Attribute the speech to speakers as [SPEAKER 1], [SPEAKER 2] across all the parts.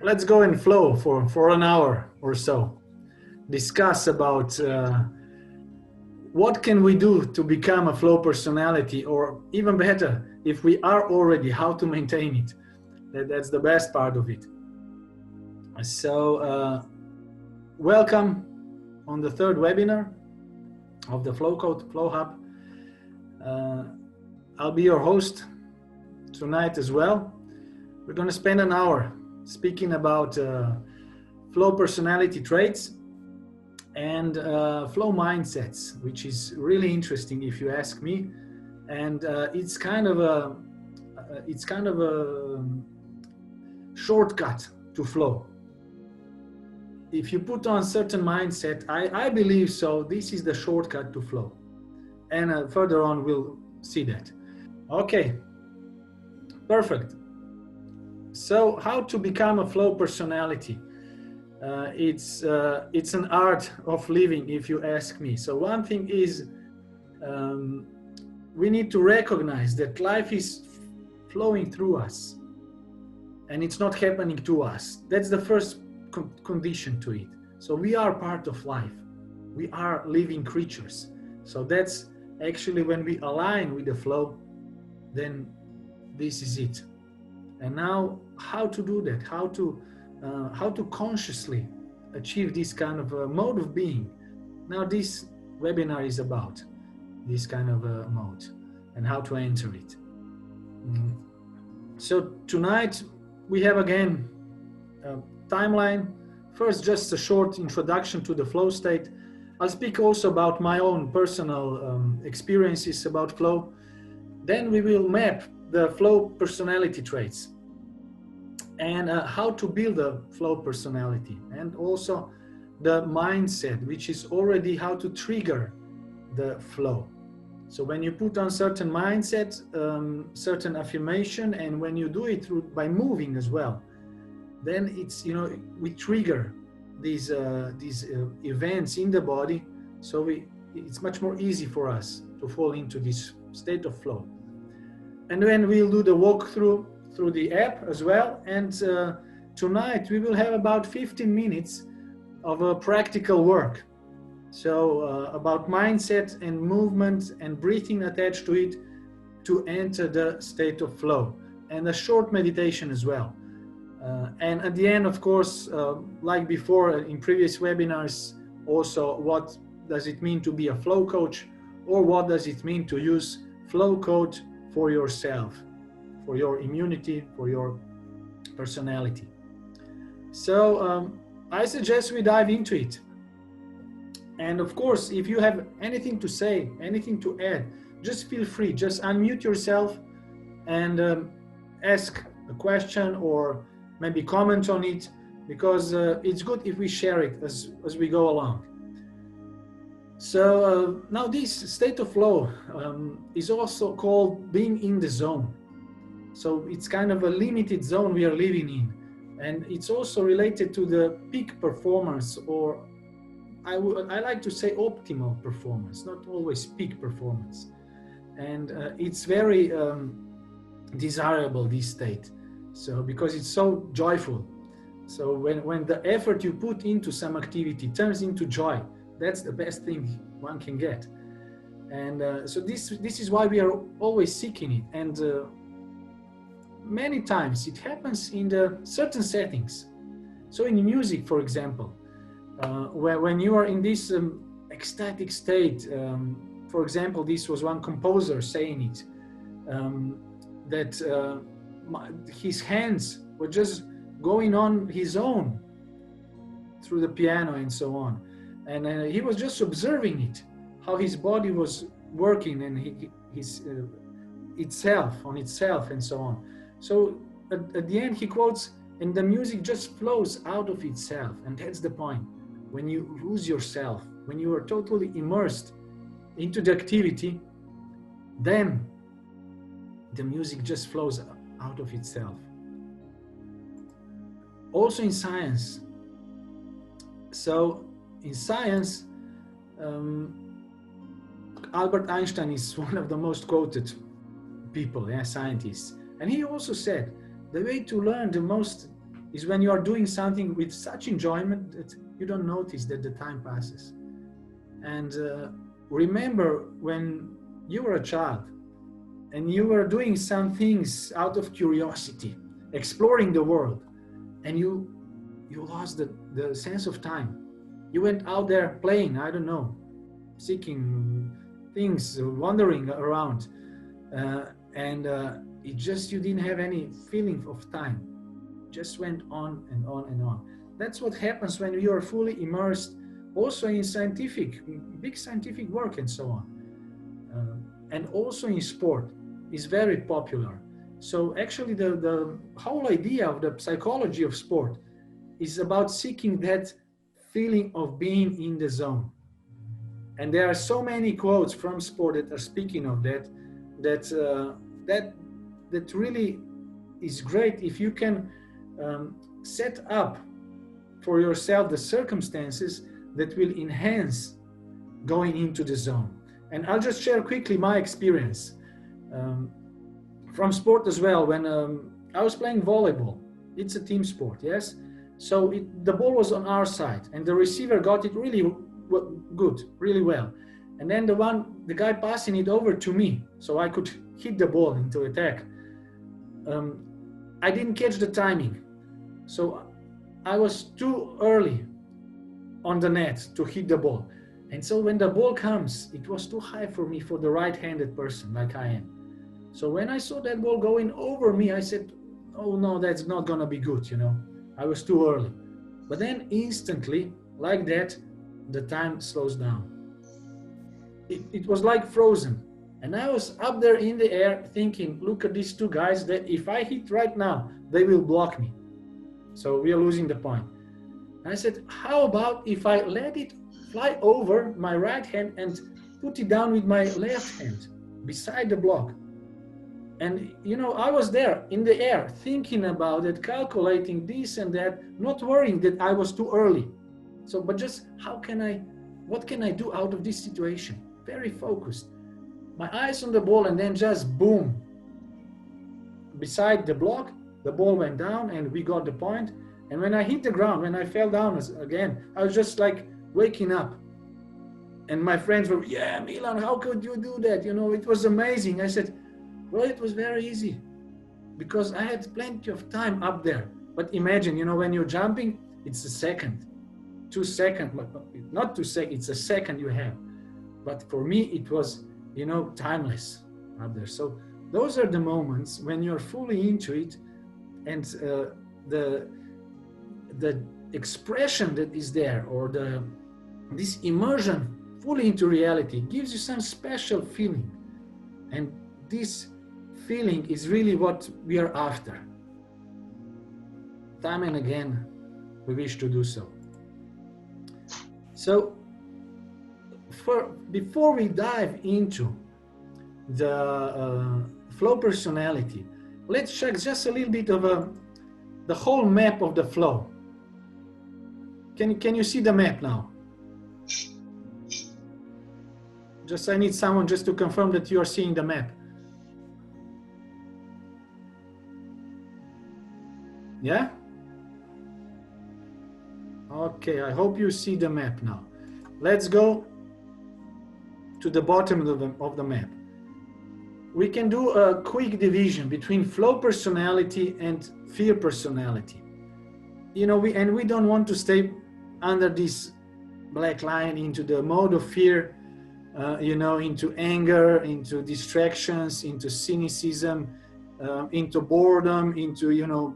[SPEAKER 1] let's go in flow for an hour or so. Discuss about what can we do to become a flow personality, or even better, if we are already, how to maintain it. That's the best part of it. So welcome on the third webinar of the FlowCode FlowHub. I'll be your host tonight as well. We're going to spend an hour speaking about flow personality traits and flow mindsets, which is really interesting if you ask me. And it's kind of a shortcut to flow. If you put on certain mindset, I believe so, this is the shortcut to flow. And further on, we'll see that. Okay, perfect. So how to become a flow personality? It's an art of living, if you ask me. So one thing is, we need to recognize that life is flowing through us and it's not happening to us. That's the first condition to it. So we are part of life. We are living creatures. So that's actually when we align with the flow, then this is it. And now how to do that? How to consciously achieve this kind of mode of being. Now this webinar is about this kind of mode and how to enter it. So tonight we have again a timeline. First, just a short introduction to the flow state. I'll speak also about my own personal experiences about flow. Then we will map the flow personality traits and how to build a flow personality, and also the mindset, which is already how to trigger the flow. So when you put on certain mindset, certain affirmation, and when you do it by moving as well, then it's, we trigger these events in the body. So it's much more easy for us to fall into this state of flow. And then we'll do the walkthrough through the app as well. And tonight we will have about 15 minutes of practical work. So about mindset and movement and breathing attached to it to enter the state of flow, and a short meditation as well. And at the end, of course, like before in previous webinars, also what does it mean to be a flow coach, or what does it mean to use FlowCode for yourself, for your immunity, for your personality. So I suggest we dive into it. And of course, if you have anything to say, anything to add, just feel free, just unmute yourself and ask a question or maybe comment on it, because it's good if we share it as we go along. So now this state of flow is also called being in the zone. So it's kind of a limited zone we are living in. And it's also related to the peak performance, or I like to say optimal performance, not always peak performance. And it's very desirable, this state. So because it's so joyful. So when the effort you put into some activity turns into joy, that's the best thing one can get. And so this is why we are always seeking it. And many times it happens in the certain settings. So in music, for example, when you are in this ecstatic state, for example, this was one composer saying it, that his hands were just going on his own through the piano and so on. And he was just observing it, how his body was working and itself and so on. So at the end he quotes, and the music just flows out of itself. And that's the point. When you lose yourself, when you are totally immersed into the activity, then the music just flows out of itself. Also in science. So in science, Albert Einstein is one of the most quoted people, scientists. And he also said, the way to learn the most is when you are doing something with such enjoyment that you don't notice that the time passes. And remember when you were a child and you were doing some things out of curiosity, exploring the world, and you lost the sense of time. You went out there playing, I don't know, seeking things, wandering around, and it just, you didn't have any feeling of time. It just went on and on and on. That's what happens when you are fully immersed also in big scientific work and so on. And also in sport is very popular. So actually the whole idea of the psychology of sport is about seeking that feeling of being in the zone. And there are so many quotes from sport that are speaking of that really is great if you can set up for yourself the circumstances that will enhance going into the zone. And I'll just share quickly my experience from sport as well. When I was playing volleyball, it's a team sport, yes? So the ball was on our side and the receiver got it really good, really well. And then the guy passing it over to me so I could hit the ball into attack. I didn't catch the timing. So I was too early on the net to hit the ball. And so when the ball comes, it was too high for me, for the right-handed person like I am. So when I saw that ball going over me, I said, oh no, that's not gonna be good, you know. I was too early. But then instantly, like that, the time slows down. It was like frozen. And I was up there in the air thinking, look at these two guys that if I hit right now, they will block me. So we are losing the point. And I said, how about if I let it fly over my right hand and put it down with my left hand beside the block? And you know, I was there in the air thinking about it, calculating this and that, not worrying that I was too early. So, but just what can I do out of this situation? Very focused. My eyes on the ball, and then just boom. Beside the block, the ball went down and we got the point. And when I hit the ground, when I fell down again, I was just like waking up. And my friends were, yeah, Milan, how could you do that? You know, it was amazing. I said, well, it was very easy because I had plenty of time up there. But imagine, you know, when you're jumping, it's a second, 2 seconds, not 2 seconds, it's a second you have. But for me, it was, you know, timeless up there. So those are the moments when you're fully into it, and the expression that is there, or this immersion fully into reality, gives you some special feeling. And this feeling is really what we are after. Time and again, we wish to do so. So, before we dive into the flow personality, let's check just a little bit of the whole map of the flow. Can you see the map now? Just I need someone just to confirm that you are seeing the map. Yeah? Okay, I hope you see the map now. Let's go to the bottom of the map. We can do a quick division between flow personality and fear personality. You know, we don't want to stay under this black line into the mode of fear, you know, into anger, into distractions, into cynicism, into boredom, into, you know,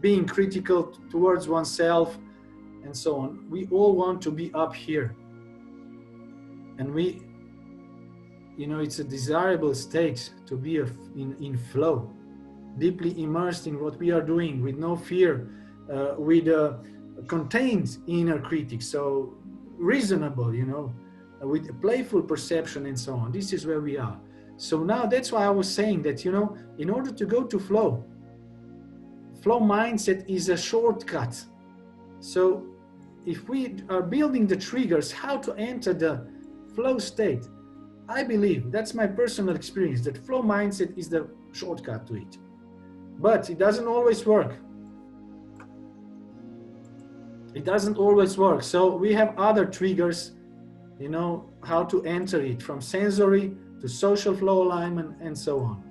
[SPEAKER 1] being critical towards oneself, and so on. We all want to be up here. And we, you know, it's a desirable state to be in flow, deeply immersed in what we are doing, with no fear, with a contained inner critic, so reasonable, you know, with a playful perception and so on. This is where we are. So now that's why I was saying that, you know, in order to go to flow mindset is a shortcut. So if we are building the triggers, how to enter the flow state, I believe, that's my personal experience, that flow mindset is the shortcut to it. But it doesn't always work. It doesn't always work. So we have other triggers, you know, how to enter it, from sensory to social flow alignment and so on.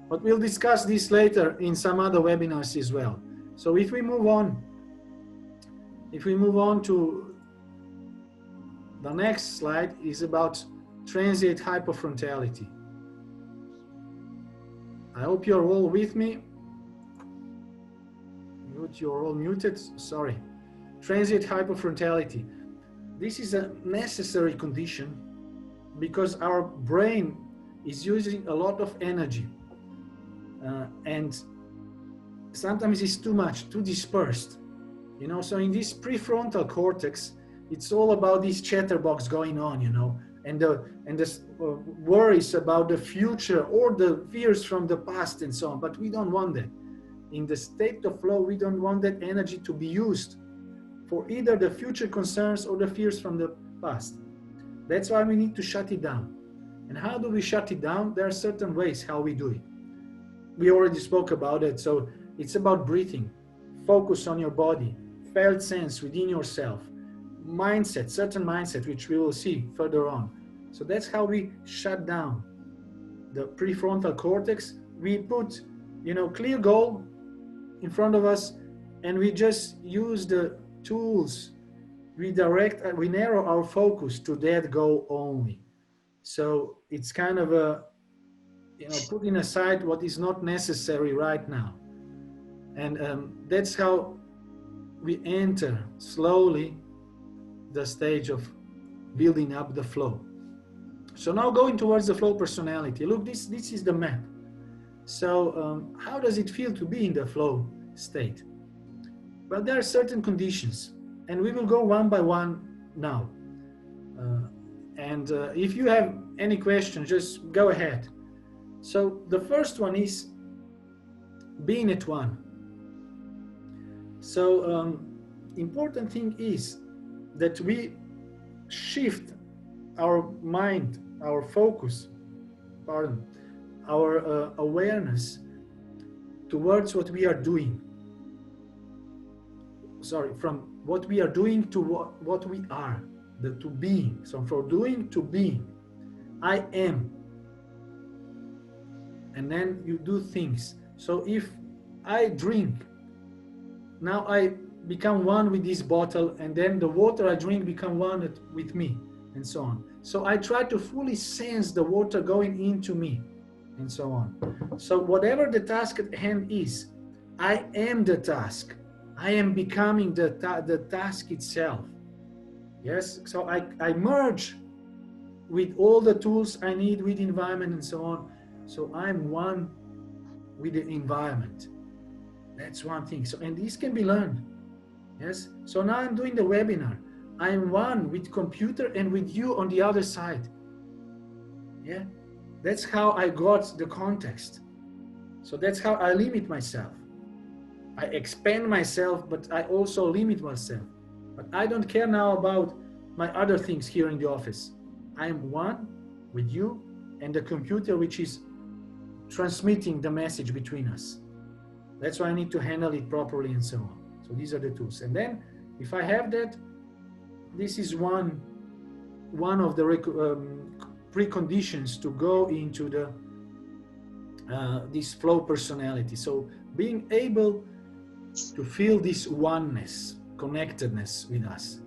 [SPEAKER 1] But we'll discuss this later in some other webinars as well. So if we move on to the next slide, is about transient hypofrontality. I hope you're all with me. You're all muted, sorry. Transient hypofrontality. This is a necessary condition because our brain is using a lot of energy. And sometimes it's too much, too dispersed. You know, so in this prefrontal cortex, it's all about this chatterbox going on, you know, and the worries about the future or the fears from the past and so on. But we don't want that. In the state of flow, we don't want that energy to be used for either the future concerns or the fears from the past. That's why we need to shut it down. And how do we shut it down? There are certain ways how we do it. We already spoke about it. So it's about breathing, focus on your body, felt sense within yourself, mindset, certain mindset, which we will see further on. So that's how we shut down the prefrontal cortex. We put, you know, clear goal in front of us, and we just use the tools. We narrow our focus to that goal only. So it's kind of a, you know, putting aside what is not necessary right now. And that's how we enter slowly the stage of building up the flow. So now going towards the flow personality. Look, this is the map. So how does it feel to be in the flow state? Well, there are certain conditions, and we will go one by one now. If you have any questions, just go ahead. So the first one is being at one. So important thing is that we shift our mind, our focus, our awareness towards what we are doing. Sorry, from what we are doing to what we are, to being. So from doing to being. I am. And then you do things. So if I drink, now I become one with this bottle, and then the water I drink become one with me, and so on. So I try to fully sense the water going into me, and so on. So whatever the task at hand is, I am the task. I am becoming the task itself. Yes, so I merge with all the tools I need, with the environment and so on. So I'm one with the environment. That's one thing. So, and this can be learned. Yes. So now I'm doing the webinar. I'm one with computer and with you on the other side. Yeah. That's how I got the context. So that's how I limit myself. I expand myself, but I also limit myself. But I don't care now about my other things here in the office. I am one with you and the computer, which is transmitting the message between us. That's why I need to handle it properly and so on. So these are the tools. And then if I have that, this is one of the preconditions to go into the this flow personality. So being able to feel this oneness, connectedness with us.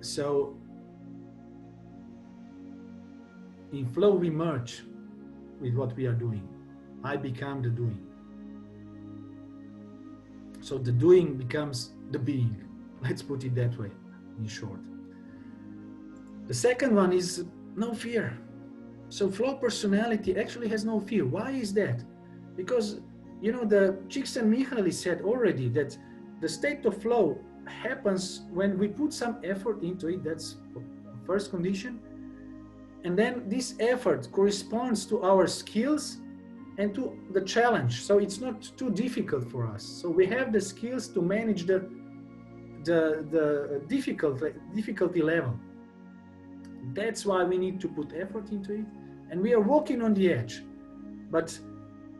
[SPEAKER 1] So in flow we merge with what we are doing. I become the doing. So the doing becomes the being. Let's put it that way, in short. The second one is no fear. So flow personality actually has no fear. Why is that? Because, you know, the Csikszentmihalyi said already that the state of flow happens when we put some effort into it. That's the first condition. And then this effort corresponds to our skills and to the challenge. So it's not too difficult for us. So we have the skills to manage the difficulty level. That's why we need to put effort into it. And we are walking on the edge. But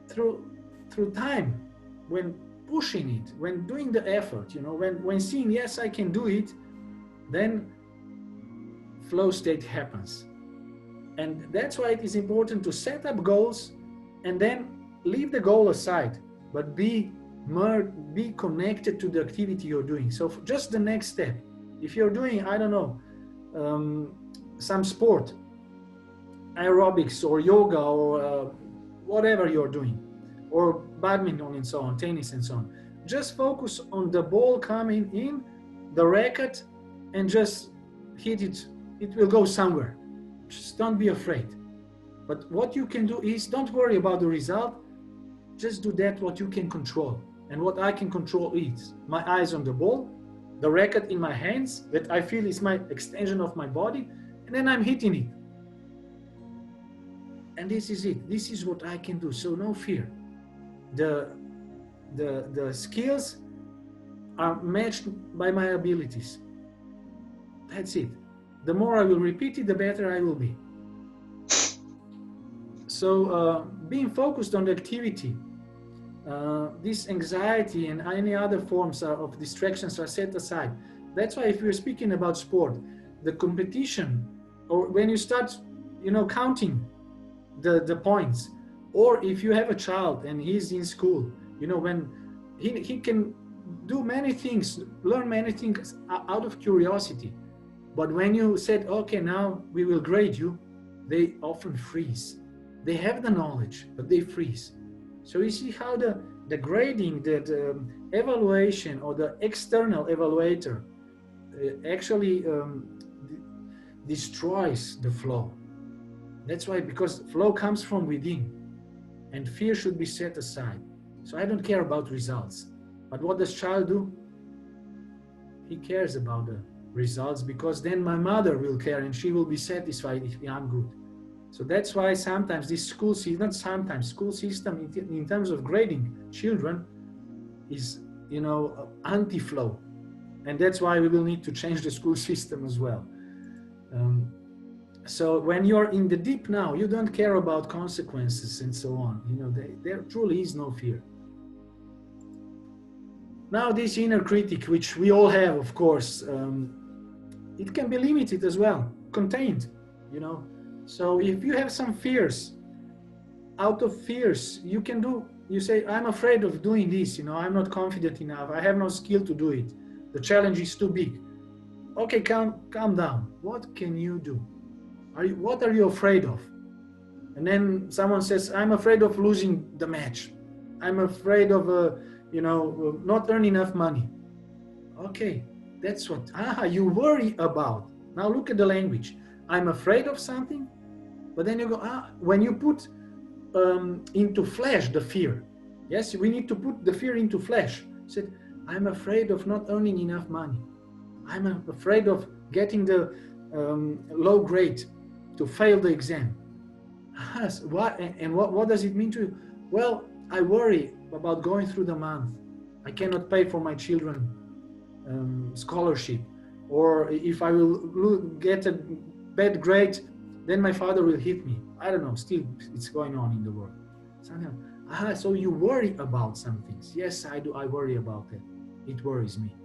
[SPEAKER 1] through time, when pushing it, when doing the effort, when seeing, yes, I can do it, then flow state happens. And that's why it is important to set up goals and then leave the goal aside, but be connected to the activity you're doing. So just the next step, if you're doing, I don't know, some sport, aerobics or yoga or whatever you're doing, or badminton and so on, tennis and so on, just focus on the ball coming in, the racket, and just hit it. It will go somewhere. Just don't be afraid. But what you can do is, don't worry about the result. Just do that what you can control. And what I can control is my eyes on the ball, the racket in my hands that I feel is my extension of my body, and then I'm hitting it. And this is it. This is what I can do. So no fear. The skills are matched by my abilities. That's it. The more I will repeat it, the better I will be. So being focused on the activity, this anxiety and any other forms of distractions are set aside. That's why if we're speaking about sport, the competition, or when you start, counting the points, or if you have a child and he's in school, when he can do many things, learn many things out of curiosity. But when you said, okay, now we will grade you, they often freeze. They have the knowledge, but they freeze. So you see how the grading, the evaluation, or the external evaluator actually destroys the flow. That's why, because flow comes from within, and fear should be set aside. So I don't care about results. But what does child do? He cares about the results, because then my mother will care and she will be satisfied if I'm good. So that's why sometimes this school system, school system in terms of grading children is, anti-flow. And that's why we will need to change the school system as well. So when you're in the deep now, you don't care about consequences and so on. There truly is no fear. Now this inner critic, which we all have, of course, it can be limited as well, contained, So if you have some fears, out of fears, you say, I'm afraid of doing this, I'm not confident enough, I have no skill to do it, the challenge is too big. Okay, calm down. What can you do? What are you afraid of? And then someone says, I'm afraid of losing the match. I'm afraid of, not earning enough money. Okay, that's what you worry about. Now look at the language. I'm afraid of something, but then you go, when you put into flesh the fear. Yes, we need to put the fear into flesh. Said, I'm afraid of not earning enough money. I'm afraid of getting the low grade, to fail the exam. What does it mean to you? Well, I worry about going through the month. I cannot pay for my children scholarship, or if I will get a bad grade, then my father will hit me. I don't know, still it's going on in the world. So you worry about some things. Yes, I do. I worry about it. It worries me.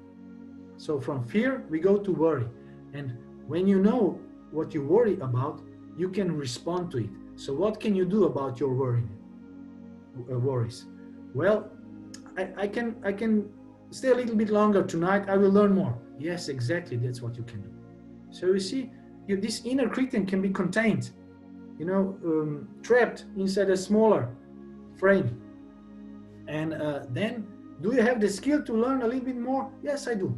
[SPEAKER 1] So from fear, we go to worry. And when you know what you worry about, you can respond to it. So what can you do about your worries? Well, I can stay a little bit longer tonight. I will learn more. Yes, exactly. That's what you can do. So you see, this inner critic can be contained, trapped inside a smaller frame. And then, do you have the skill to learn a little bit more? Yes, I do.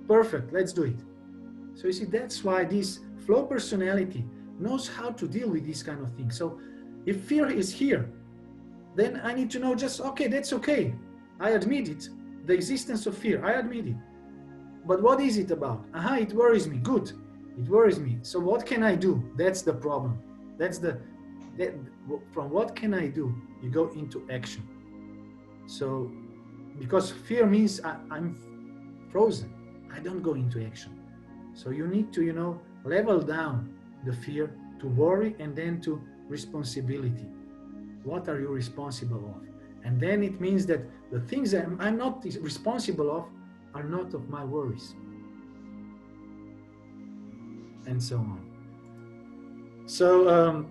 [SPEAKER 1] Perfect. Let's do it. So you see, that's why this flow personality knows how to deal with these kind of things. So if fear is here, then I need to know just, okay, that's okay. I admit it. The existence of fear, I admit it. But what is it about? It worries me. Good. It worries me. So what can I do? That's the problem. From what can I do? You go into action. So, because fear means I'm frozen. I don't go into action. So you need to, level down the fear to worry, and then to responsibility. What are you responsible of? And then it means that the things that I'm not responsible of are not of my worries. And so on. So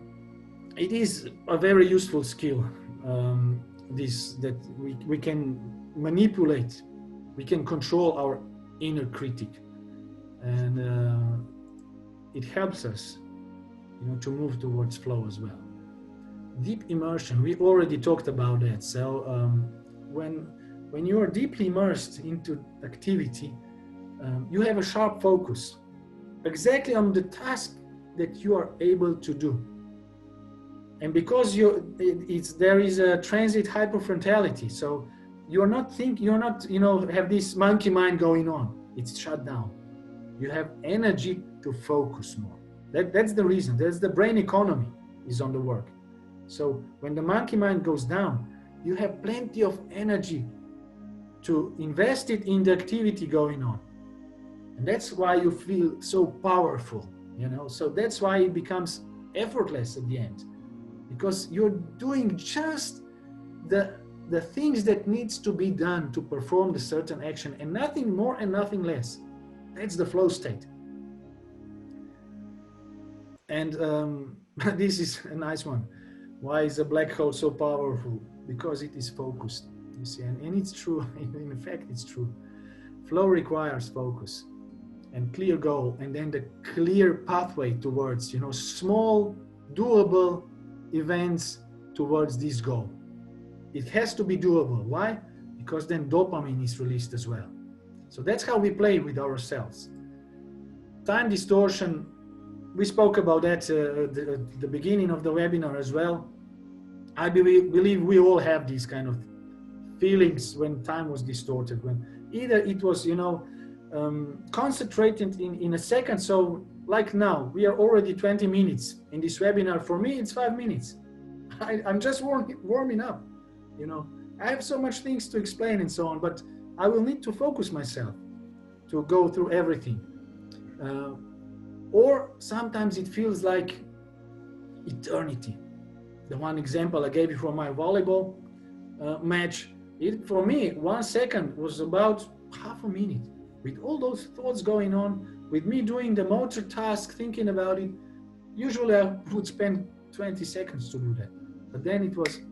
[SPEAKER 1] it is a very useful skill, that we can manipulate, we can control our inner critic, and it helps us, to move towards flow as well. Deep immersion, we already talked about that. So when you are deeply immersed into activity, you have a sharp focus exactly on the task that you are able to do. And because there is a transit hyperfrontality, so you're not have this monkey mind going on. It's shut down. You have energy to focus more. That's the reason. That's the brain economy is on the work. So when the monkey mind goes down, you have plenty of energy to invest it in the activity going on. And that's why you feel so powerful, so that's why it becomes effortless at the end, because you're doing just the things that needs to be done to perform the certain action, and nothing more and nothing less. That's the flow state. And this is a nice one. Why is a black hole so powerful? Because it is focused, you see, and it's true. In fact, it's true. Flow requires focus and clear goal, and then the clear pathway towards, small, doable events towards this goal. It has to be doable. Why? Because then dopamine is released as well. So that's how we play with ourselves. Time distortion, we spoke about that at the beginning of the webinar as well. I believe we all have these kind of feelings when time was distorted, when either it was, concentrated in a second. So like now, we are already 20 minutes in this webinar. For me, it's 5 minutes. I'm just warming up, I have so much things to explain and so on, but I will need to focus myself to go through everything. Or sometimes it feels like eternity. The one example I gave you from my volleyball match, for me, 1 second was about half a minute. With all those thoughts going on, with me doing the motor task, thinking about it, usually I would spend 20 seconds to do that. But then it was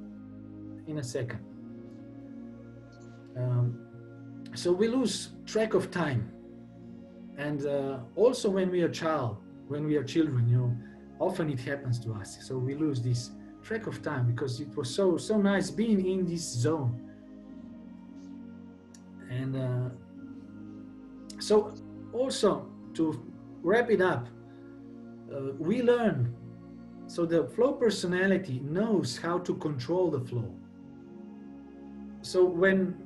[SPEAKER 1] in a second. So we lose track of time. And also when we are children, often it happens to us. So we lose this track of time because it was so nice being in this zone. And so also to wrap it up, we learn. So the flow personality knows how to control the flow. So when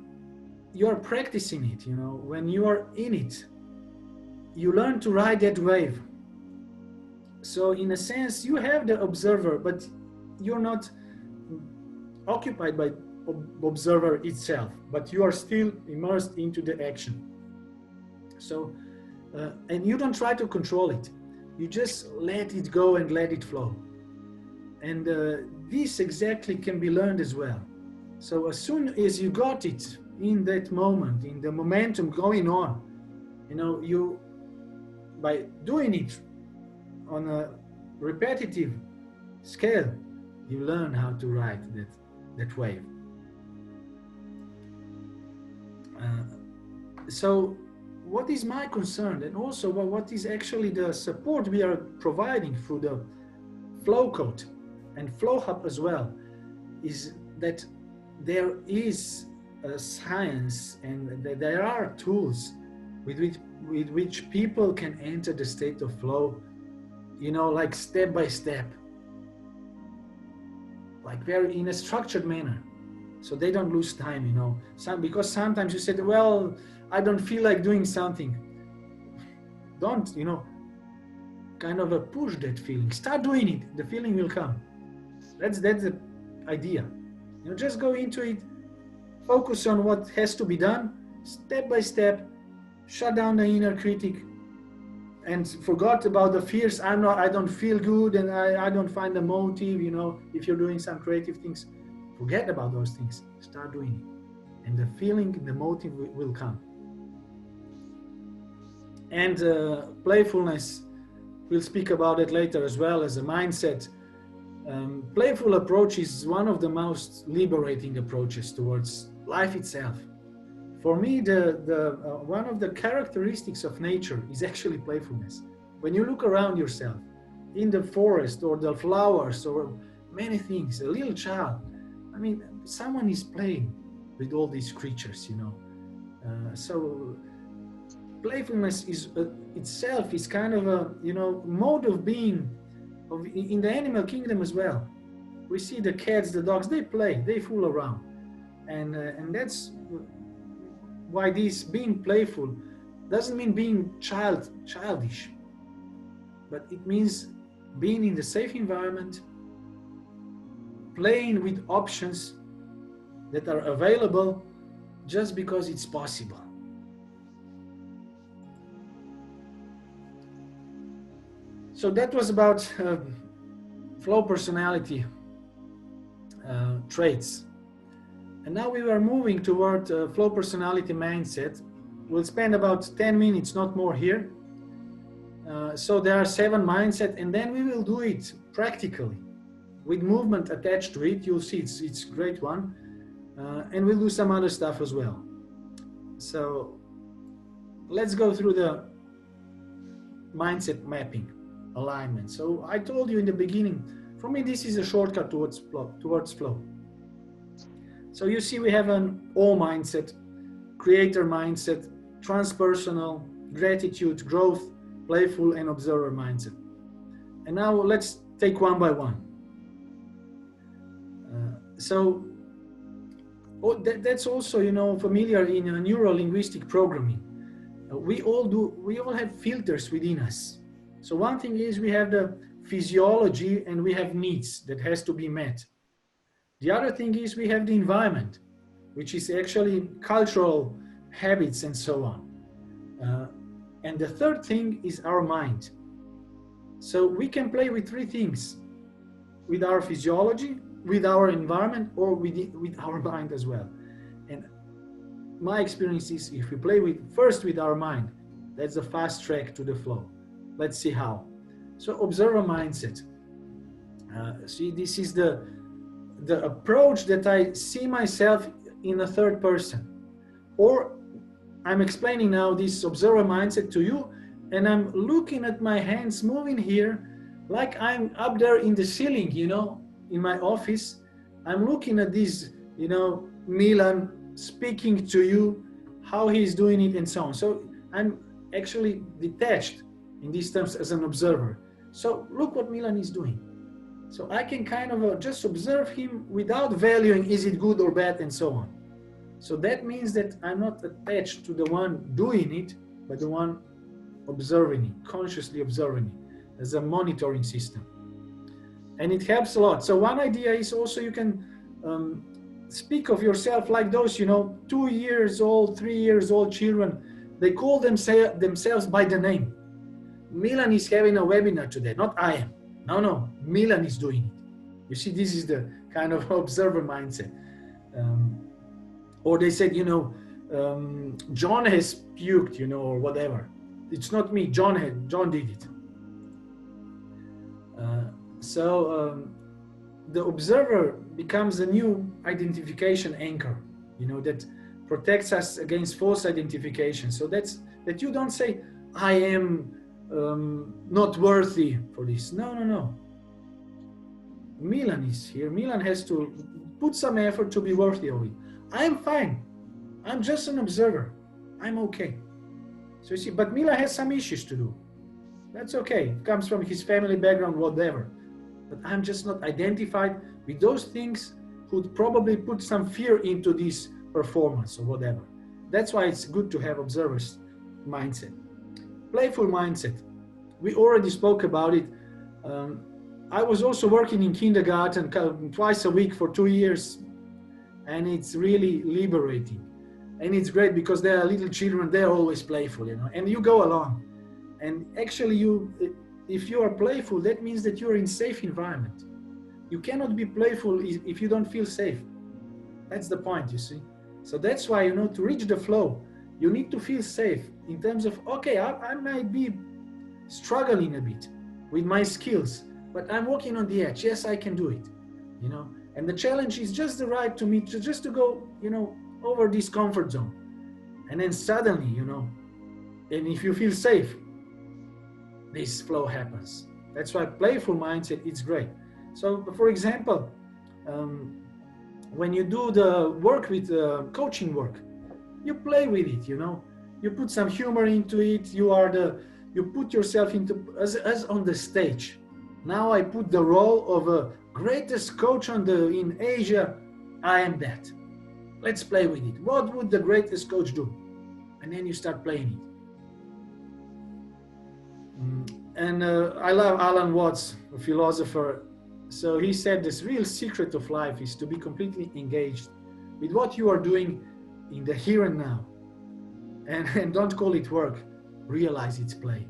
[SPEAKER 1] you're practicing it, when you are in it, you learn to ride that wave. So in a sense, you have the observer, but you're not occupied by observer itself, but you are still immersed into the action. So, and you don't try to control it. You just let it go and let it flow. And this exactly can be learned as well. So as soon as you got it in that moment, in the momentum going on, you, by doing it on a repetitive scale, you learn how to ride that wave. So what is my concern, and also what is actually the support we are providing through the FlowCode and FlowHub as well, is that there is a science and that there are tools with which people can enter the state of flow, like step by step, like very in a structured manner, so they don't lose time, because sometimes you said, well, I don't feel like doing something. Don't, kind of push that feeling. Start doing it. The feeling will come. That's the idea. Just go into it, focus on what has to be done, step by step, shut down the inner critic, and forgot about the fears. I don't feel good, and I don't find the motive, if you're doing some creative things. Forget about those things. Start doing it. And the feeling, the motive will come. And playfulness, we'll speak about it later as well as a mindset. Playful approach is one of the most liberating approaches towards life itself. For me, one of the characteristics of nature is actually playfulness. When you look around yourself, in the forest or the flowers or many things, a little child, I mean, someone is playing with all these creatures, you know. So playfulness is itself is kind of a, you know, mode of being in the animal kingdom as well. We see the cats, the dogs, they play, they fool around, and that's why this being playful doesn't mean being childish, but it means being in the safe environment, playing with options that are available just because it's possible. So that was about flow personality traits. And now we are moving toward flow personality mindset. We'll spend about 10 minutes, not more here. So there are 7 mindset, and then we will do it practically with movement attached to it. You'll see it's a great one. And we'll do some other stuff as well. So let's go through the mindset mapping, alignment. So I told you in the beginning, for me, this is a shortcut towards flow. So you see we have an all mindset, creator mindset, transpersonal, gratitude, growth, playful, and observer mindset. And now let's take one by one. That's also, you know, familiar in neuro-linguistic programming. We all have filters within us. So one thing is we have the physiology and we have needs that has to be met. The other thing is we have the environment, which is actually cultural habits and so on. And the third thing is our mind. So we can play with 3 things: with our physiology, with our environment, or with our mind as well. And my experience is if we play first with our mind, that's a fast track to the flow. Let's see how. So observer mindset. See, this is the approach that I see myself in a third person. Or I'm explaining now this observer mindset to you, and I'm looking at my hands moving here like I'm up there in the ceiling, you know, in my office. I'm looking at this, you know, Milan speaking to you, how he's doing it and so on. So I'm actually detached in these terms as an observer. So look what Milan is doing. So I can kind of just observe him without valuing is it good or bad and so on. So that means that I'm not attached to the one doing it, but the one observing it, consciously observing it as a monitoring system. And it helps a lot. So one idea is also you can speak of yourself like those, you know, 2 years old, 3 years old children. They call themselves by the name. Milan is having a webinar today, not I am. No, Milan is doing it. You see, this is the kind of observer mindset. Or they said, you know, John has puked, you know, or whatever. It's not me, John did it. The observer becomes a new identification anchor, you know, that protects us against false identification. So that you don't say, I am not worthy for this. No. Milan is here. Milan has to put some effort to be worthy of it. I'm fine. I'm just an observer. I'm okay. So you see, but Milan has some issues to do. That's okay. It comes from his family background, whatever. But I'm just not identified with those things who'd probably put some fear into this performance or whatever. That's why it's good to have observer's mindset. Playful mindset. We already spoke about it. I was also working in kindergarten twice a week for 2 years, and it's really liberating. And it's great because they are little children, they're always playful, you know, and you go along. And actually if you are playful, that means that you're in safe environment. You cannot be playful if you don't feel safe. That's the point, you see. So that's why, to reach the flow, you need to feel safe in terms of, okay, I might be struggling a bit with my skills, but I'm walking on the edge. Yes, I can do it, and the challenge is just the right to me just to go, over this comfort zone. And then suddenly, and if you feel safe, this flow happens. That's why playful mindset is great. So, for example, when you do the work with coaching work, you play with it, you put some humor into it. You put yourself into as on the stage. Now I put the role of a greatest coach in Asia. I am that. Let's play with it. What would the greatest coach do? And then you start playing it. And I love Alan Watts, a philosopher. So he said this real secret of life is to be completely engaged with what you are doing in the here and now. And don't call it work. Realize it's play.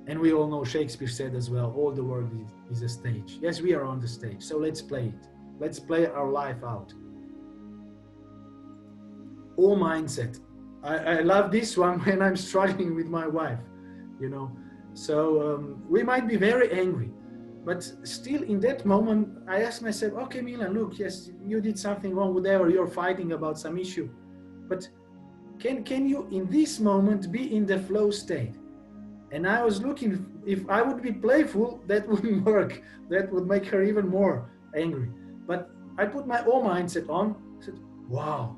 [SPEAKER 1] And we all know Shakespeare said as well, all the world is a stage. Yes, we are on the stage. So let's play it. Let's play our life out. All mindset. I love this one when I'm struggling with my wife, So we might be very angry, but still in that moment, I ask myself, okay, Milan, look, yes, you did something wrong, whatever, you're fighting about some issue. But can you in this moment be in the flow state? And I was looking, if I would be playful, that wouldn't work. That would make her even more angry. But I put my own mindset on, said, wow,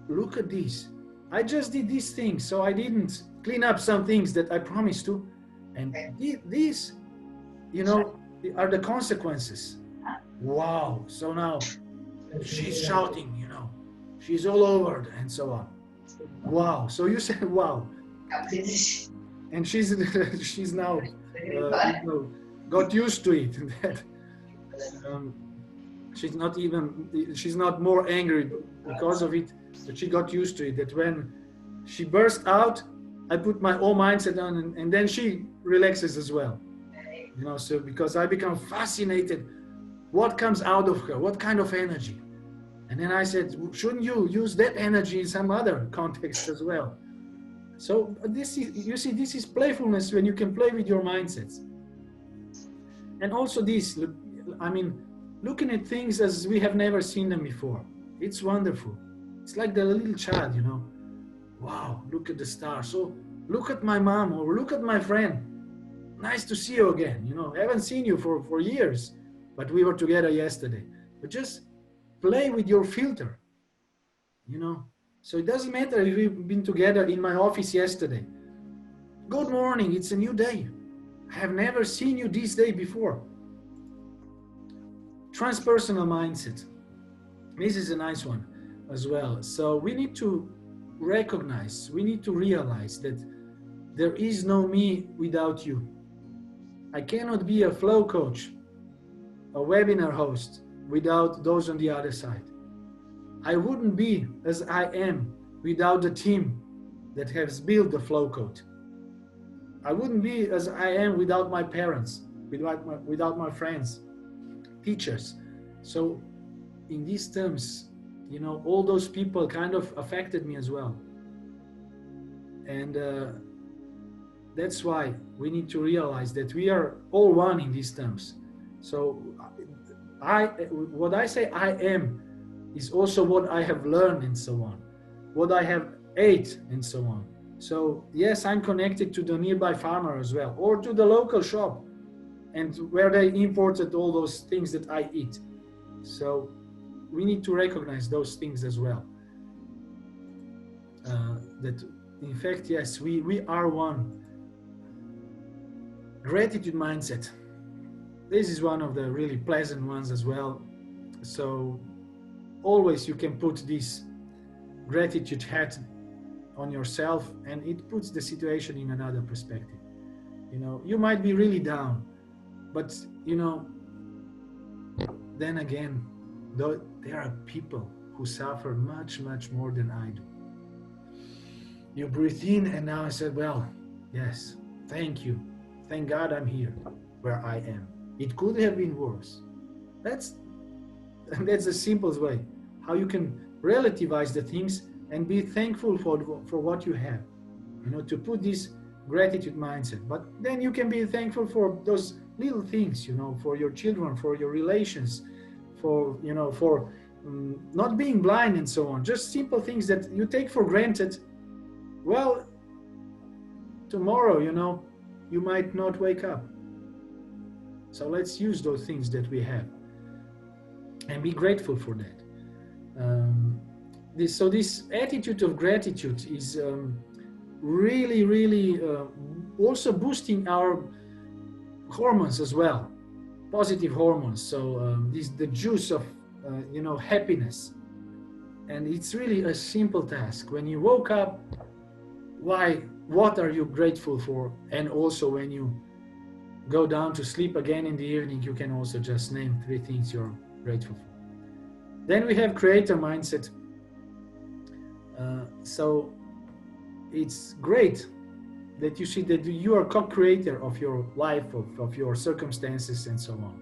[SPEAKER 1] look at this. I just did these things, so I didn't clean up some things that I promised to. And these, are the consequences. Wow. So now she's shouting, she's all over and so on. Wow. So you said, wow. And she's now got used to it. That she's not more angry because of it, but she got used to it. That when she burst out, I put my own mindset on, and then she relaxes as well. So because I become fascinated, what comes out of her, what kind of energy, and then I said, shouldn't you use that energy in some other context as well? So this is playfulness, when you can play with your mindsets. And also looking at things as we have never seen them before. It's wonderful. It's like the little child, Wow, look at the stars. So look at my mom, or look at my friend. Nice to see you again. I haven't seen you for years, but we were together yesterday. But just play with your filter, So it doesn't matter if we've been together in my office yesterday. Good morning, it's a new day. I have never seen you this day before. Transpersonal mindset. This is a nice one as well. So we need to recognize, we need to realize that there is no me without you. I cannot be a flow coach, a webinar host, without those on the other side. I wouldn't be as I am without the team that has built the FlowCode. I wouldn't be as I am without my parents, without my friends, teachers. So in these terms, all those people kind of affected me as well. And that's why we need to realize that we are all one in these terms. So what I say I am is also what I have learned and so on, what I have ate and so on. So yes, I'm connected to the nearby farmer as well, or to the local shop, and where they imported all those things that I eat. So we need to recognize those things as well. That in fact, yes, we are one. Gratitude mindset. This is one of the really pleasant ones as well. So always you can put this gratitude hat on yourself, and it puts the situation in another perspective. You might be really down, but then again, there are people who suffer much, much more than I do. You breathe in, and now I said, well, yes, thank you. Thank God I'm here where I am. It could have been worse. That's the simplest way how you can relativize the things and be thankful for what you have. To put this gratitude mindset. But then you can be thankful for those little things, for your children, for your relations, for not being blind and so on. Just simple things that you take for granted. Well, tomorrow, you might not wake up. So let's use those things that we have and be grateful for that. This attitude of gratitude is really also boosting our hormones as well, positive hormones. So the juice of happiness. And it's really a simple task. When you woke up, what are you grateful for? And also when you go down to sleep again in the evening, you can also just name 3 things you're grateful for. Then we have creator mindset. So it's great that you see that you are co-creator of your life, of your circumstances and so on.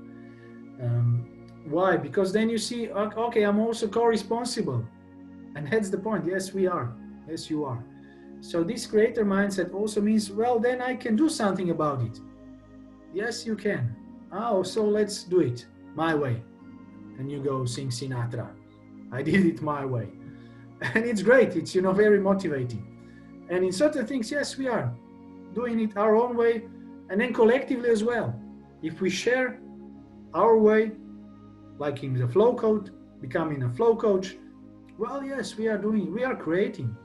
[SPEAKER 1] Why? Because then you see, okay, I'm also co-responsible. And that's the point. Yes, we are. Yes, you are. So this creator mindset also means, well, then I can do something about it. Yes, you can. Oh, so let's do it my way. And you go sing Sinatra. I did it my way. And it's great. It's, very motivating. And in certain things, yes, we are doing it our own way, and then collectively as well. If we share our way, like in the FlowCode, becoming a flow coach, well, yes, we are creating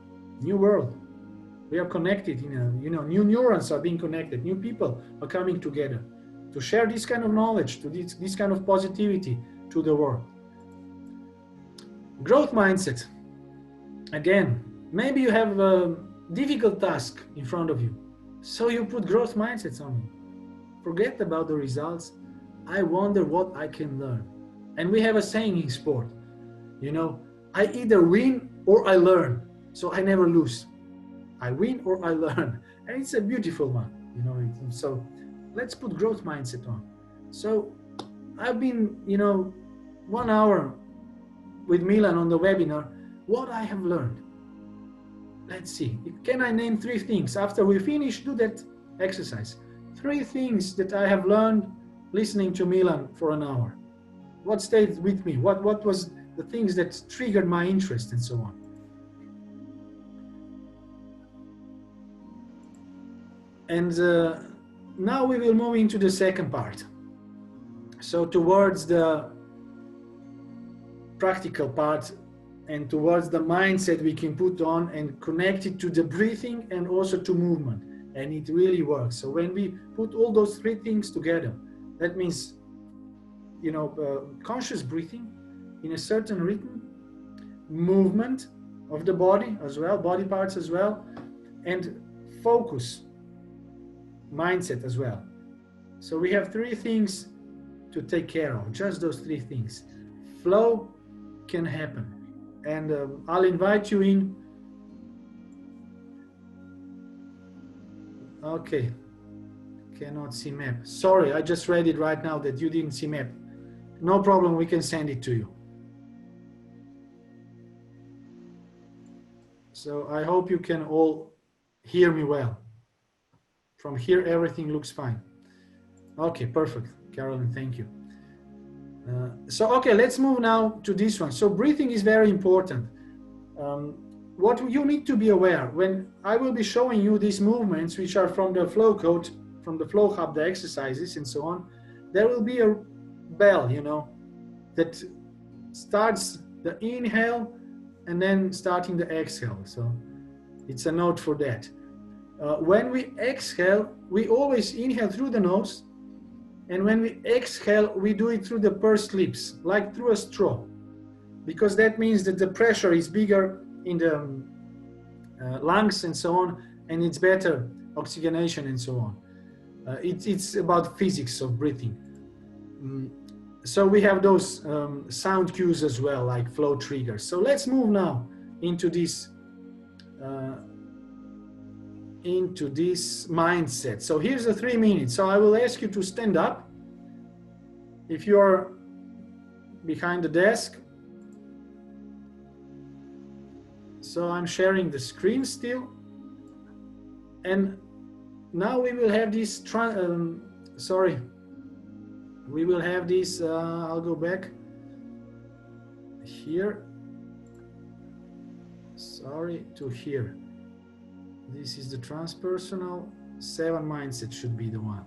[SPEAKER 1] new world. We are connected new neurons are being connected, new people are coming together to share this kind of knowledge, to this kind of positivity to the world. Growth mindset. Again, maybe you have a difficult task in front of you, so you put growth mindsets on it. Forget about the results. I wonder what I can learn. And we have a saying in sport, I either win or I learn, so I never lose. I win or I learn, and it's a beautiful one, So let's put growth mindset on. So I've been, 1 hour with Milan on the webinar. What I have learned. Let's see. Can I name 3 things? After we finish, do that exercise. 3 things that I have learned listening to Milan for an hour. What stayed with me? What was the things that triggered my interest and so on? And now we will move into the second part. So towards the practical part and towards the mindset we can put on and connect it to the breathing and also to movement. And it really works. So when we put all those 3 things together, that means, conscious breathing in a certain rhythm, movement of the body as well, body parts as well, and focus mindset as well. So we have 3 things to take care of, just those 3 things. Flow can happen. And I'll invite you in. Okay, cannot see map. Sorry, I just read it right now that you didn't see map. No problem, we can send it to you. So I hope you can all hear me well. From here, everything looks fine. Okay, perfect. Carolyn, thank you. Okay, let's move now to this one. So breathing is very important. What you need to be aware, when I will be showing you these movements, which are from the FlowCode, from the FlowHub, the exercises and so on, there will be a bell, that starts the inhale and then starting the exhale. So it's a note for that. When we exhale, we always inhale through the nose. And when we exhale, we do it through the pursed lips, like through a straw, because that means that the pressure is bigger in the lungs and so on, and it's better oxygenation and so on. It's about physics of breathing. So we have those sound cues as well, like flow triggers. So let's move now into this mindset. So here's the 3 minutes. So I will ask you to stand up If you're behind the desk, so I'm sharing the screen still, and now we will have this, we will have this, I'll go back here, to here. This is the transpersonal, 7 mindset should be the one.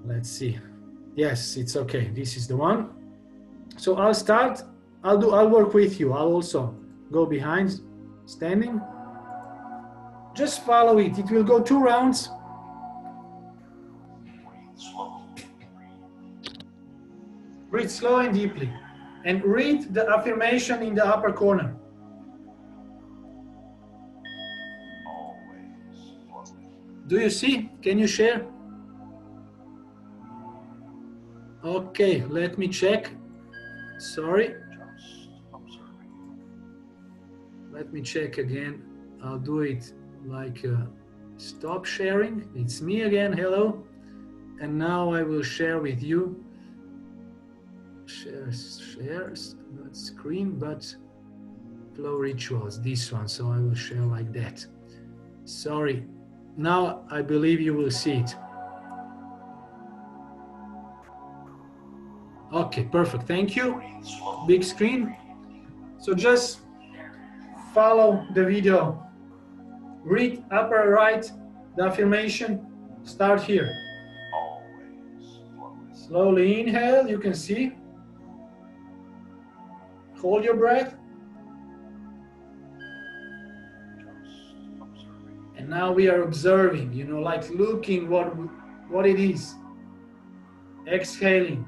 [SPEAKER 1] Let's see. Yes, it's okay. This is the one. So I'll start. I'll work with you. I'll also go behind, standing. Just follow it. It will go 2 rounds. Breathe slow and deeply. And read the affirmation in the upper corner. Do you see? Can you share? Okay, let me check. Sorry. Let me check again. I'll do it like stop sharing. It's me again. Hello. And now I will share with you. Shares, not screen, but flow rituals. This one. So I will share like that. Sorry. Now I believe you will see it. Okay, perfect. Thank you. Big screen. So just follow the video. Read upper right, the affirmation. Start here. Slowly inhale, you can see. Hold your breath. And now we are observing, you know, like looking what it is. Exhaling.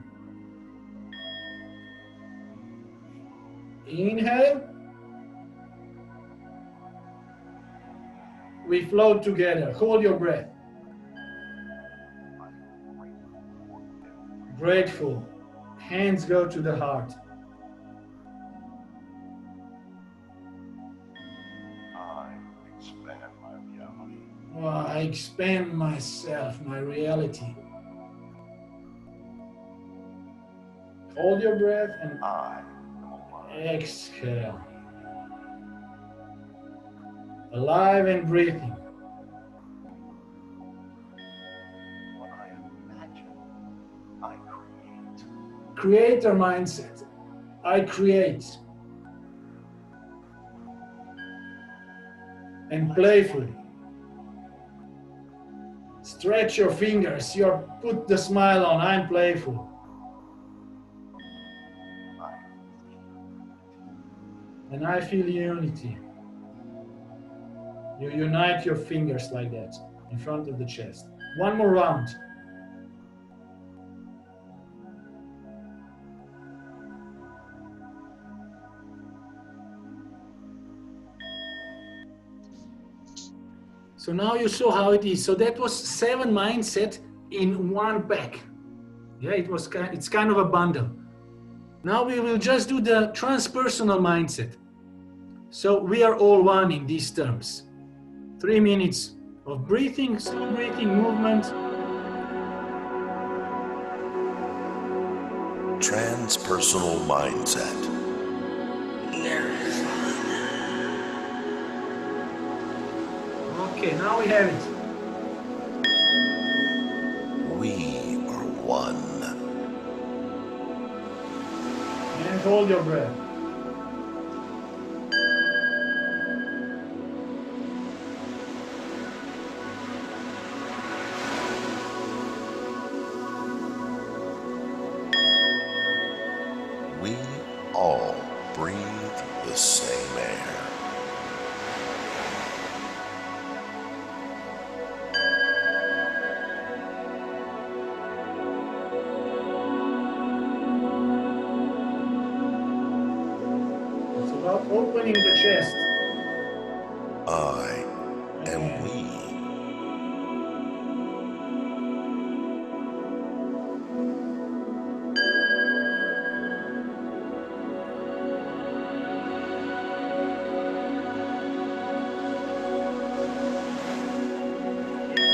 [SPEAKER 1] Inhale. We float together. Hold your breath. Grateful. Hands go to the heart. I expand myself, my reality. Hold your breath and exhale. Alive and breathing.
[SPEAKER 2] What I imagine, I create.
[SPEAKER 1] Creator mindset. I create. And playful. Stretch your fingers. Put the smile on. I'm playful. And I feel unity. You unite your fingers like that in front of the chest. One more round. So now you saw how it is. So that was 7 mindset in one pack. Yeah, it's kind of a bundle. Now we will just do the transpersonal mindset. So we are all one in these terms. 3 minutes of breathing, slow breathing, movement.
[SPEAKER 2] Transpersonal mindset.
[SPEAKER 1] Okay, now we have it.
[SPEAKER 2] We are one.
[SPEAKER 1] And hold your breath.
[SPEAKER 2] We all breathe the same air.
[SPEAKER 1] It's about opening the chest.
[SPEAKER 2] I am we.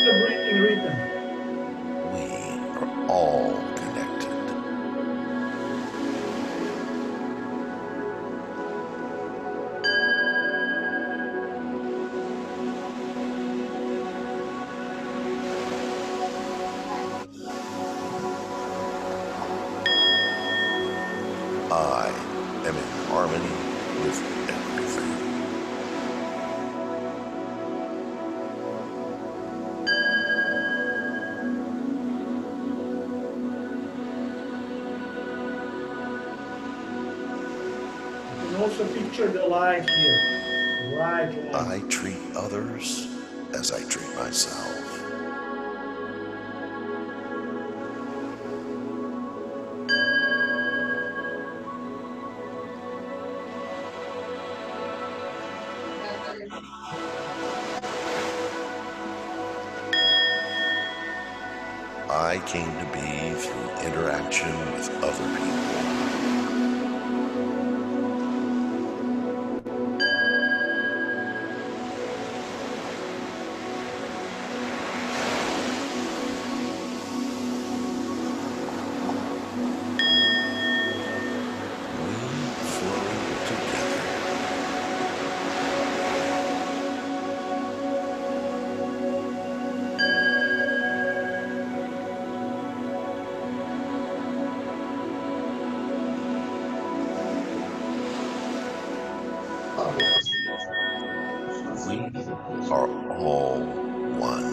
[SPEAKER 1] The breathing rhythm.
[SPEAKER 2] We are all connected. I am in harmony with everything.
[SPEAKER 1] You can also picture the light here. Right.
[SPEAKER 2] I treat others as I treat myself. I came to be through interaction with other people. We are all one.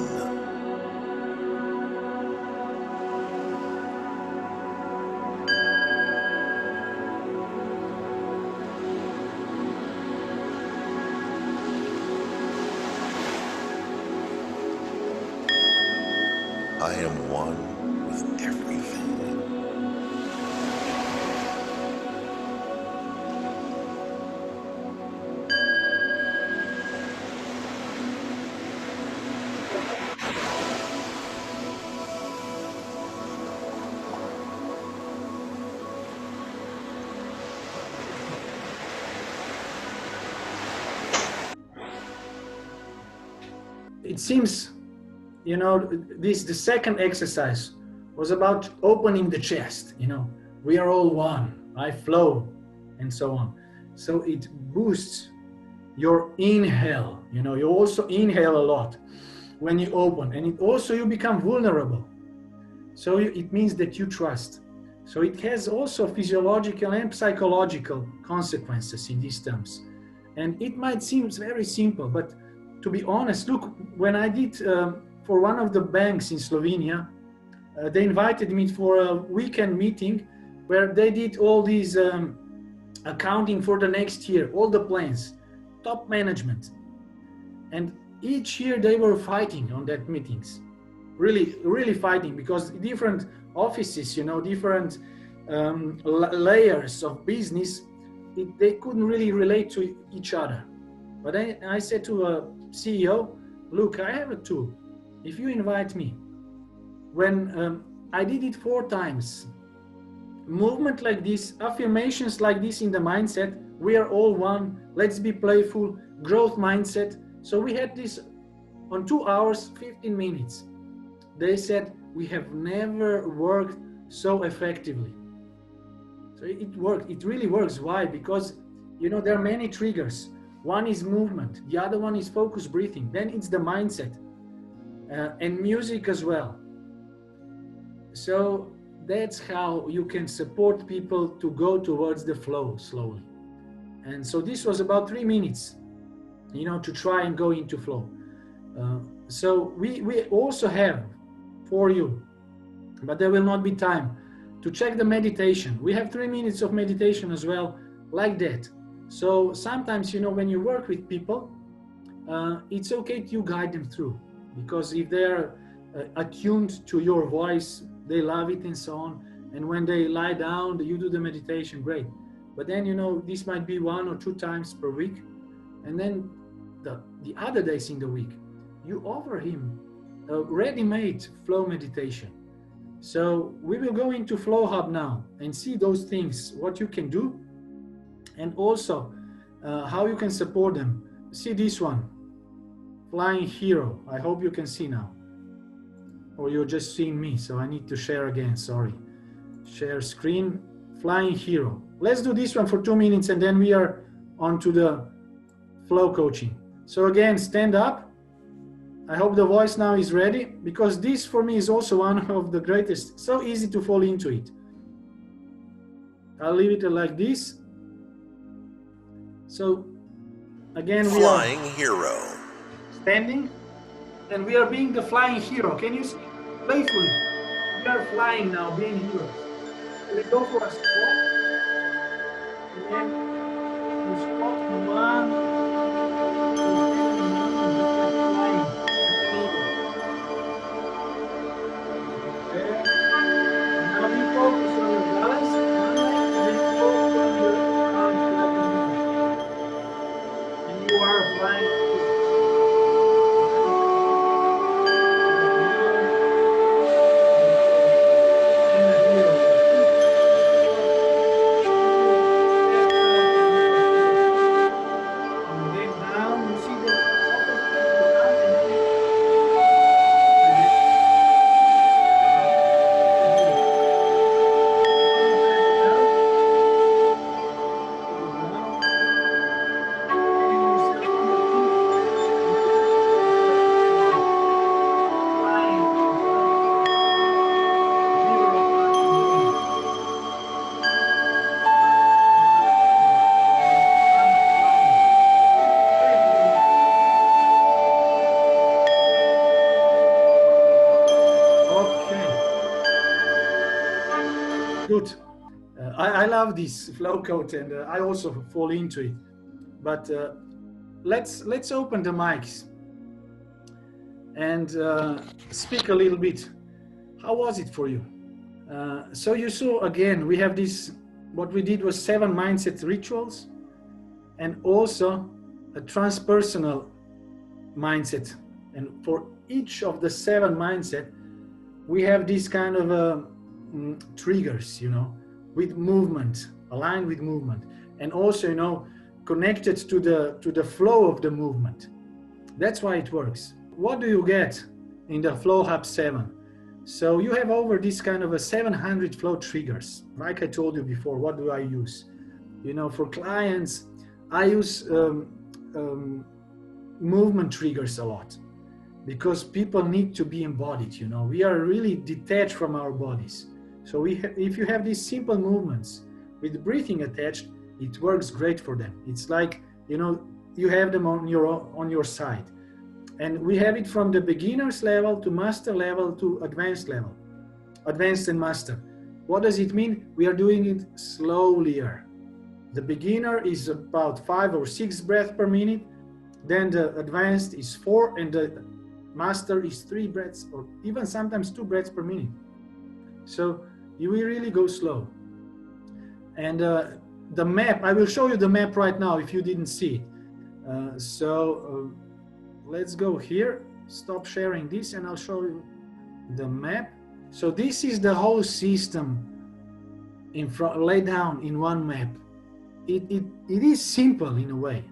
[SPEAKER 2] I am one with everything.
[SPEAKER 1] It seems, the second exercise was about opening the chest. We are all one. I flow, and so on. So it boosts your inhale. You also inhale a lot when you open, and it also you become vulnerable. So it means that you trust. So it has also physiological and psychological consequences in these terms. And it might seem very simple, but to be honest, look, when I did for one of the banks in Slovenia, they invited me for a weekend meeting where they did all these accounting for the next year, all the plans, top management. And each year they were fighting on that meetings, really, really fighting, because different offices, different layers of business, they couldn't really relate to each other. But I said to a CEO, look, I have a tool. If you invite me, when I did it 4 times, movement like this, affirmations like this in the mindset, we are all one, let's be playful, growth mindset. So we had this on 2 hours, 15 minutes. They said, we have never worked so effectively. So it worked, it really works. Why? Because, there are many triggers. One is movement, the other one is focused breathing, then it's the mindset, and music as well. So that's how you can support people to go towards the flow slowly. And so this was about 3 minutes, to try and go into flow. So we also have for you, but there will not be time to check the meditation. We have 3 minutes of meditation as well, like that. So sometimes, when you work with people, it's okay to guide them through, because if they're attuned to your voice, they love it and so on. And when they lie down, you do the meditation, great. But then, this might be 1 or 2 times per week. And then the other days in the week, you offer him a ready-made flow meditation. So we will go into FlowHub now and see those things, what you can do, and also how you can support them. See this one, Flying Hero. I hope you can see now. Or you're just seeing me, so I need to share again, sorry. Share screen, Flying Hero. Let's do this one for 2 minutes and then we are on to the flow coaching. So again, stand up. I hope the voice now is ready, because this for me is also one of the greatest, so easy to fall into it. I'll leave it like this. So again, we are
[SPEAKER 2] Flying hero.
[SPEAKER 1] standing, and we are being the flying hero. Can you see? Playfully, we are flying now, being heroes. We go for a squat, and then you squat in one, you stand in one, just like flying, like an eagle. There. Now you focus on your balance, one leg, and then you go from your arms flapping down. And you are flying hero. And a hero. And then down, you see the opposite of the down, and then good. I love this FlowCode, and I also fall into it. But let's open the mics and speak a little bit. How was it for you? So you saw again, we have this. What we did was 7 mindset rituals, and also a transpersonal mindset. And for each of the 7 mindset, we have these kind of triggers, you know, with movement, aligned with movement, and also, you know, connected to the flow of the movement. That's why it works. What do you get in the FlowHub 7? So you have over this kind of a 700 flow triggers. Like I told you before, what do I use? You know, for clients, I use movement triggers a lot, because people need to be embodied. You know, we are really detached from our bodies. So if you have these simple movements with breathing attached, it works great for them. It's like, you know, you have them on your side. And we have it from the beginner's level to master level to advanced level, advanced and master. What does it mean? We are doing it slowlier. The beginner is about 5 or 6 breaths per minute. Then the advanced is 4, and the master is 3 breaths, or even sometimes 2 breaths per minute. So you will really go slow. And the map, I will show you the map right now if you didn't see it. Let's go here, stop sharing this, and I'll show you the map. So this is the whole system in front, laid down in one map. It is simple in a way.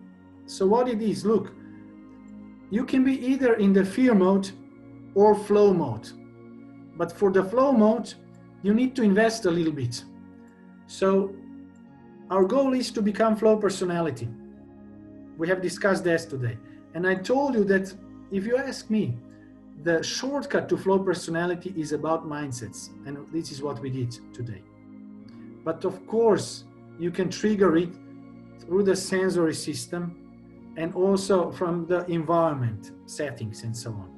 [SPEAKER 1] So what it is, look, you can be either in the fear mode or flow mode. But for the flow mode, you need to invest a little bit. So our goal is to become flow personality. We have discussed that today. And I told you that if you ask me, the shortcut to flow personality is about mindsets. And this is what we did today. But of course, you can trigger it through the sensory system and also from the environment settings and so on.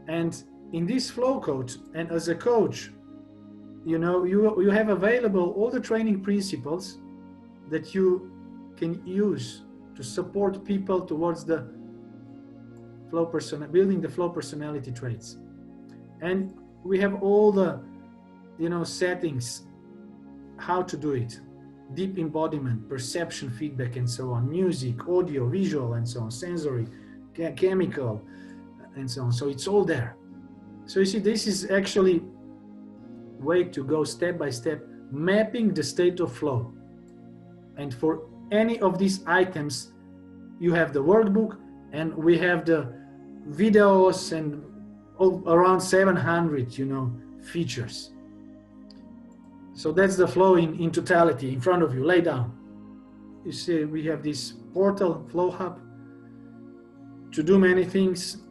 [SPEAKER 1] And in this flow coach, and as a coach, you know, you have available all the training principles that you can use to support people towards the flow building the flow personality traits. And we have all the, you know, settings, how to do it, deep embodiment, perception, feedback, and so on, music, audio, visual, and so on, sensory, chemical, and so on. So it's all there. So you see, this is actually way to go step by step, mapping the state of flow. And for any of these items, you have the workbook, and we have the videos and around 700, you know, features. So that's the flow in totality in front of you, lay down. You see, we have this portal, FlowHub, to do many things,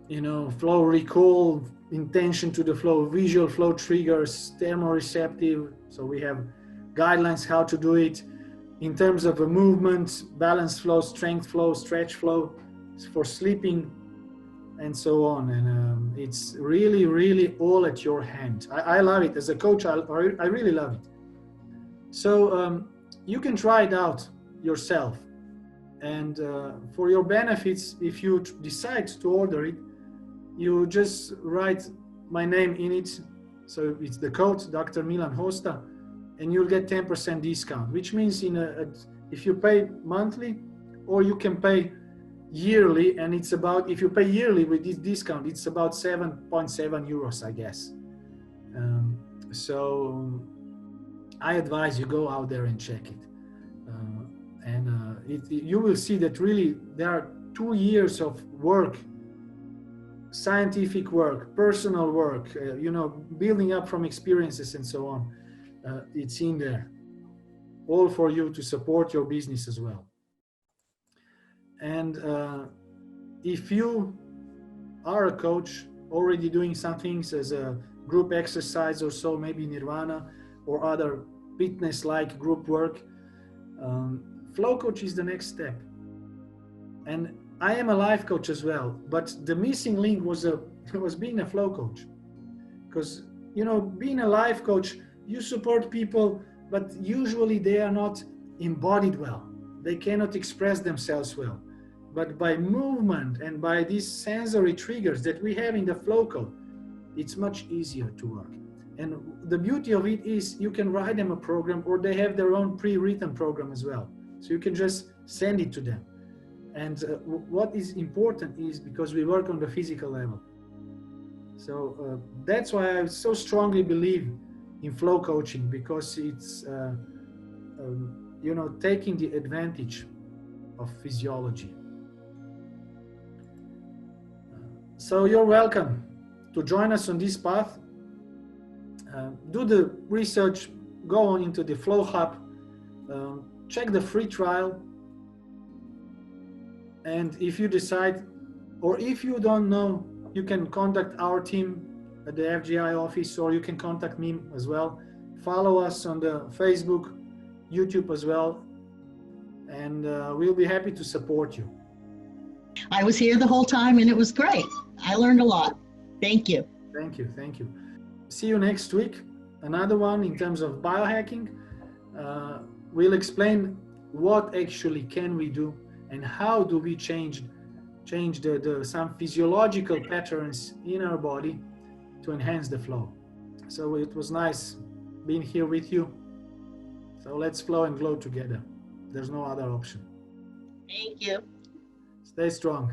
[SPEAKER 1] you know, flow recall, intention to the flow, visual flow triggers, thermoreceptive. So we have guidelines how to do it in terms of a movement, balance flow, strength flow, stretch flow, for sleeping, and so on. And it's really, really all at your hand. I love it. As a coach, I really love it. So you can try it out yourself. And for your benefits, if you decide to order it, you just write my name in it. So it's the code, Dr. Milan Hosta, and you'll get 10% discount, which means if you pay monthly, or you can pay yearly, and it's about, if you pay yearly with this discount, it's about 7.7 euros, I guess. So I advise you go out there and check it. You will see that really there are 2 years of work, scientific work, personal work, building up from experiences and so on. It's in there, all for you to support your business as well. And if you are a coach already doing some things as a group exercise or so, maybe Nirvana or other fitness-like group work, Flow Coach is the next step. And I am a life coach as well, but the missing link was being a flow coach. Because, being a life coach, you support people, but usually they are not embodied well. They cannot express themselves well. But by movement and by these sensory triggers that we have in the flow code, it's much easier to work. And the beauty of it is you can write them a program, or they have their own pre-written program as well. So you can just send it to them. And what is important is because we work on the physical level. So that's why I so strongly believe in flow coaching, because it's, taking the advantage of physiology. So you're welcome to join us on this path. Do the research, go on into the FlowHub, check the free trial. And if you decide, or if you don't know, you can contact our team at the FGI office, or you can contact me as well. Follow us on the Facebook, YouTube as well, and we'll be happy to support you.
[SPEAKER 3] I was here the whole time and it was great. I learned a lot. Thank you.
[SPEAKER 1] Thank you. Thank you. See you next week. Another one in terms of biohacking. We'll explain what actually can we do and how do we change some physiological patterns in our body to enhance the flow. So it was nice being here with you. So let's flow and glow together. There's no other option.
[SPEAKER 3] Thank you.
[SPEAKER 1] Stay strong.